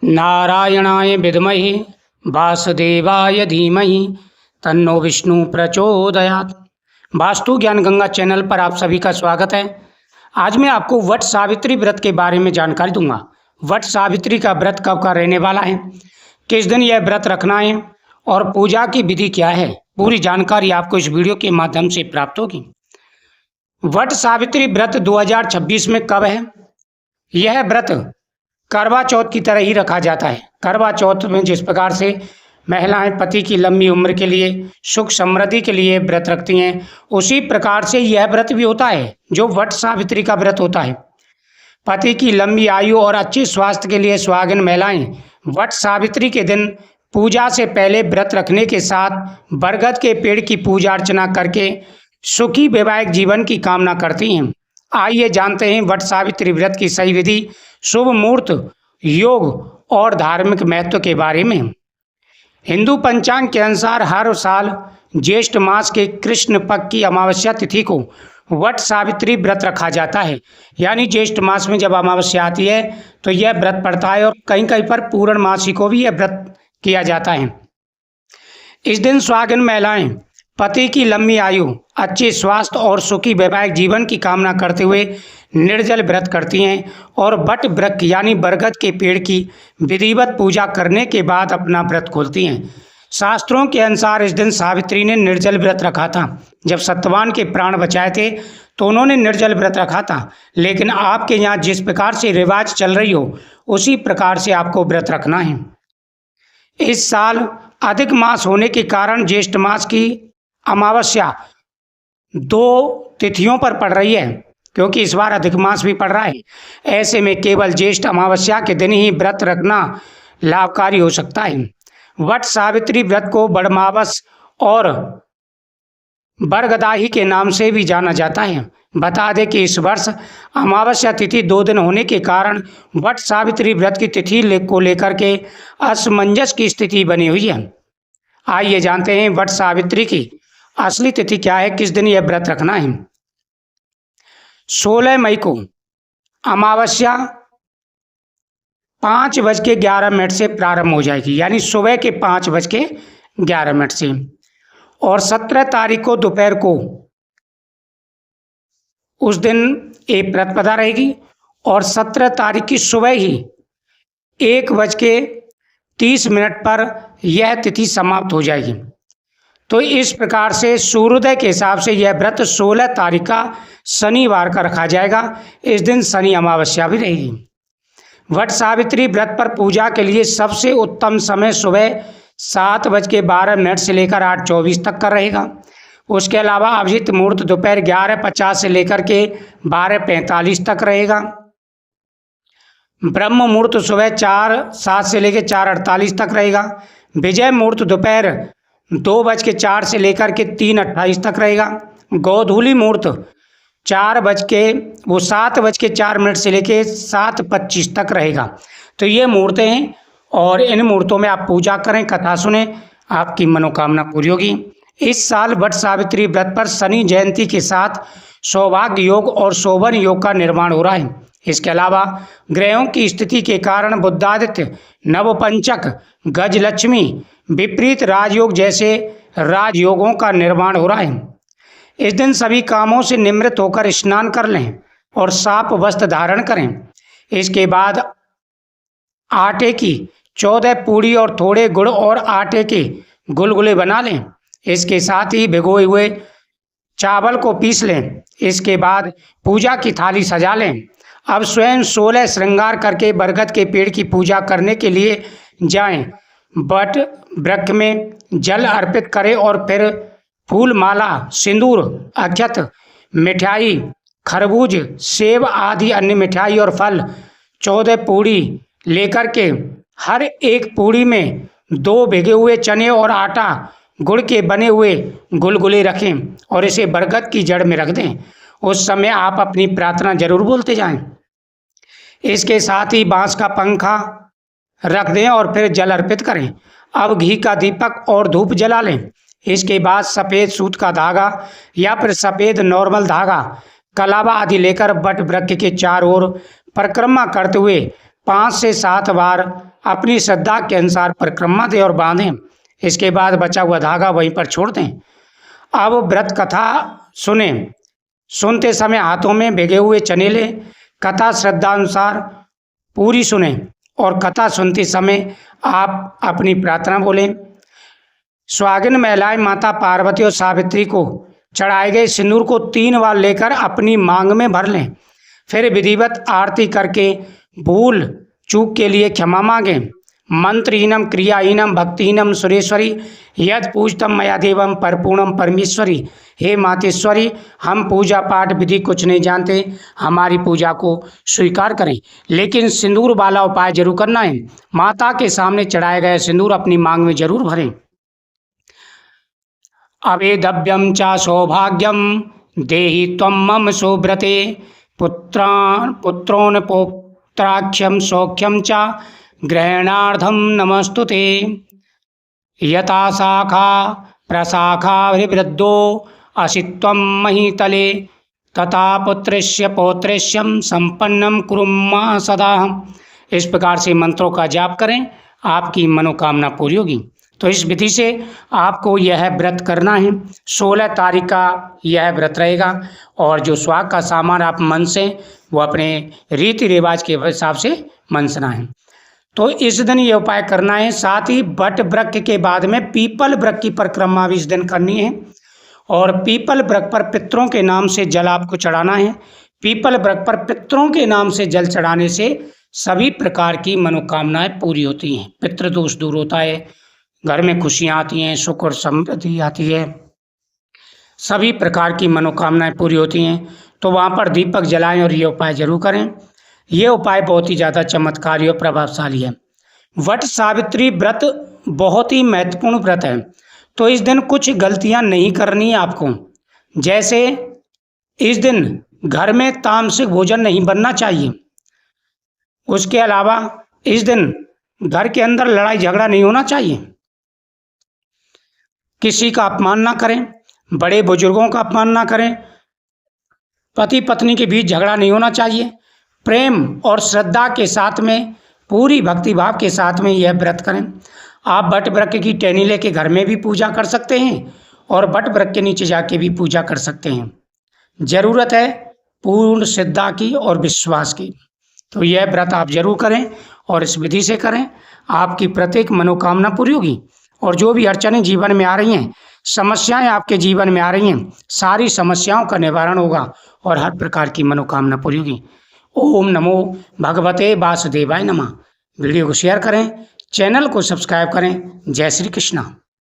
नारायणाय विद्महे वासुदेवाय धीमहि तन्नो विष्णु प्रचोदयात्। वास्तु ज्ञान गंगा चैनल पर आप सभी का स्वागत है। आज मैं आपको वट सावित्री व्रत के बारे में जानकारी दूंगा। वट सावित्री का व्रत कब का रहने वाला है, किस दिन यह व्रत रखना है और पूजा की विधि क्या है, पूरी जानकारी आपको इस वीडियो के माध्यम से प्राप्त होगी। वट सावित्री व्रत 2026 में कब है? यह व्रत करवा चौथ की तरह ही रखा जाता है। करवा चौथ में जिस प्रकार से महिलाएं पति की लंबी उम्र के लिए, सुख समृद्धि के लिए व्रत रखती हैं, उसी प्रकार से यह व्रत भी होता है जो वट सावित्री का व्रत होता है। पति की लंबी आयु और अच्छे स्वास्थ्य के लिए सुहागिन महिलाएं वट सावित्री के दिन पूजा से पहले व्रत रखने के साथ बरगद के पेड़ की पूजा अर्चना करके सुखी वैवाहिक जीवन की कामना करती हैं। आइए जानते हैं वट सावित्री व्रत की सही विधि, शुभ मुहूर्त, योग और धार्मिक महत्व के बारे में। हिंदू पंचांग के अनुसार हर साल ज्येष्ठ मास के कृष्ण पक्ष की अमावस्या तिथि को वट सावित्री व्रत रखा जाता है। यानी ज्येष्ठ मास में जब अमावस्या आती है तो यह व्रत पड़ता है और कहीं कहीं पर पूर्णमासी को भी यह व्रत किया जाता है। इस दिन सुहागिन महिलाएं पति की लंबी आयु, अच्छे स्वास्थ्य और सुखी वैवाहिक जीवन की कामना करते हुए निर्जल व्रत करती हैं और वट वृक्ष यानी बरगद के पेड़ की विधिवत पूजा करने के बाद अपना व्रत खोलती हैं। शास्त्रों के अनुसार इस दिन सावित्री ने निर्जल व्रत रखा था। जब सत्यवान के प्राण बचाए थे तो उन्होंने निर्जल व्रत रखा था, लेकिन आपके यहाँ जिस प्रकार से रिवाज चल रही हो उसी प्रकार से आपको व्रत रखना है। इस साल अधिक मास होने के कारण ज्येष्ठ मास की अमावस्या 2 तिथियों पर पड़ रही है, क्योंकि इस बार अधिक मास भी पड़ रहा है। ऐसे में केवल ज्येष्ठ अमावस्या के दिन ही व्रत रखना लाभकारी हो सकता है। वट सावित्री व्रत को बड़मावस और बरगदाही के नाम से भी जाना जाता है। बता दें कि इस वर्ष अमावस्या तिथि 2 दिन होने के कारण वट सावित्री व्रत की तिथि को लेकर के असमंजस की स्थिति बनी हुई है। आइए जानते हैं वट सावित्री की असली तिथि क्या है, किस दिन यह व्रत रखना है। 16 मई को अमावस्या 5:11 से प्रारंभ हो जाएगी, यानी सुबह के 5:11 से, और 17 तारीख को दोपहर को उस दिन एक प्रतिपदा रहेगी और 17 तारीख की सुबह ही 1:30 पर यह तिथि समाप्त हो जाएगी। तो इस प्रकार से सूर्योदय के हिसाब से यह व्रत 16 तारीख का शनिवार का रखा जाएगा। इस दिन शनि अमावस्या भी रहेगी। वट सावित्री व्रत पर पूजा के लिए सबसे उत्तम समय सुबह 7:12 से लेकर 8:24 तक का रहेगा। उसके अलावा अभिजित मुहूर्त दोपहर 11:50 से लेकर के 12:45 तक रहेगा। ब्रह्म मुहूर्त सुबह 4:07 से लेकर 4:48 तक रहेगा। विजय मुहूर्त दोपहर 2:04 से लेकर के 3:28 तक रहेगा। गोधूली मुहूर्त 7:04 से लेकर 7:25 तक रहेगा। तो ये मुहूर्तें हैं और इन मुहूर्तों में आप पूजा करें, कथा सुने, आपकी मनोकामना पूरी होगी। इस साल वट सावित्री व्रत पर शनि जयंती के साथ सौभाग्य योग और शोभन योग का निर्माण हो रहा है। इसके अलावा ग्रहों की स्थिति के कारण बुद्धादित्य, नवपंचक, गजलक्ष्मी, विपरीत राजयोग जैसे राजयोगों का निर्माण हो रहा है। इस दिन सभी कामों से निवृत्त होकर स्नान कर लें और साफ वस्त्र धारण करें। इसके बाद आटे की 14 पूड़ी और थोड़े गुड़ और आटे के गुलगुले बना लें। इसके साथ ही भिगोए हुए चावल को पीस लें। इसके बाद पूजा की थाली सजा लें। अब स्वयं 16 श्रृंगार करके बरगद के पेड़ की पूजा करने के लिए जाएं। वट वृक्ष में जल अर्पित करें और फिर फूल माला, सिंदूर, अक्षत, मिठाई, खरबूज, सेब आदि अन्य मिठाई और फल 14 पूड़ी लेकर के हर एक पूड़ी में 2 भिगे हुए चने और आटा गुड़ के बने हुए गुलगुले रखें और इसे बरगद की जड़ में रख दें। उस समय आप अपनी प्रार्थना जरूर बोलते जाएं। इसके साथ ही बांस का पंखा रख दें और फिर जल अर्पित करें। अब घी का दीपक और धूप जला लें। इसके बाद सफ़ेद सूत का धागा या फिर सफ़ेद नॉर्मल धागा, कलावा आदि लेकर वट वृक्ष के चारों ओर परिक्रमा करते हुए 5 से 7 बार अपनी श्रद्धा के अनुसार परिक्रमा दें और बांधें। इसके बाद बचा हुआ धागा वहीं पर छोड़ दें। अब व्रत कथा सुने। सुनते समय हाथों में भिगे हुए चने लें। कथा श्रद्धा अनुसार पूरी सुने और कथा सुनते समय आप अपनी प्रार्थना बोलें। सुहागिन महिलाएं माता पार्वती और सावित्री को चढ़ाए गए सिंदूर को 3 बार लेकर अपनी मांग में भर लें। फिर विधिवत आरती करके भूल चूक के लिए क्षमा मांगें। मंत्रहीनम क्रियाहीनम भक्तिहीनम सुरेश्वरी यद पूजतम मया देवम परिपूर्णम परमेश्वरी। हे मातेश्वरी, हम पूजा पाठ विधि कुछ नहीं जानते, हमारी पूजा को स्वीकार करें। लेकिन सिंदूर वाला उपाय जरूर करना है। माता के सामने चढ़ाया गया सिंदूर अपनी मांग में जरूर भरें। अवेदव्यम च सौभाग्यम देहि त्वं मम सुव्रते पुत्रोन पौत्राख्यम सौख्यम च ग्रहणार्थम नमस्तुते। यथा शाखा प्रशाखा वृद्धो असित्वं महीतले तथा पुत्रस्य पौत्रस्यं संपन्नम कुरुम्मा सदा। इस प्रकार से मंत्रों का जाप करें, आपकी मनोकामना पूरी होगी। तो इस विधि से आपको यह व्रत करना है। 16 तारीख का यह व्रत रहेगा और जो सुहाग का सामान आप मन से वो अपने रीति रिवाज के हिसाब से मनसना है। तो इस दिन ये उपाय करना है। साथ ही बट वृक्ष के बाद में पीपल वृक्ष की परिक्रमा भी इस दिन करनी है और पीपल वृक्ष पर पितरों के नाम से जल आपको चढ़ाना है। पीपल वृक्ष पर पितरों के नाम से जल चढ़ाने से सभी प्रकार की मनोकामनाएं पूरी होती हैं। पितृदोष दूर होता है, घर में खुशियाँ आती हैं, सुख और समृद्धि आती है, सभी प्रकार की मनोकामनाएं पूरी होती हैं। तो वहाँ पर दीपक जलाएं और ये उपाय जरूर करें। ये उपाय बहुत ही ज़्यादा चमत्कारी और प्रभावशाली है। वट सावित्री व्रत बहुत ही महत्वपूर्ण व्रत है। तो इस दिन कुछ गलतियां नहीं करनी है आपको। जैसे इस दिन घर में तामसिक भोजन नहीं बनना चाहिए। उसके अलावा इस दिन घर के अंदर लड़ाई झगड़ा नहीं होना चाहिए। किसी का अपमान ना करें, बड़े बुजुर्गों का अपमान ना करें, पति पत्नी के बीच झगड़ा नहीं होना चाहिए। प्रेम और श्रद्धा के साथ में, पूरी भक्तिभाव के साथ में यह व्रत करें। आप बट वृक्ष की टहनी लेके घर में भी पूजा कर सकते हैं और बट वृक्ष के नीचे जाके भी पूजा कर सकते हैं। जरूरत है पूर्ण श्रद्धा की और विश्वास की। तो यह व्रत आप जरूर करें और इस विधि से करें, आपकी प्रत्येक मनोकामना पूरी होगी। और जो भी अड़चनें जीवन में आ रही हैं, समस्याएं आपके जीवन में आ रही हैं, सारी समस्याओं का निवारण होगा और हर प्रकार की मनोकामना पूरी होगी। ओम नमो भगवते वासुदेवाय नमः। वीडियो को शेयर करें, चैनल को सब्सक्राइब करें। जय श्री कृष्ण।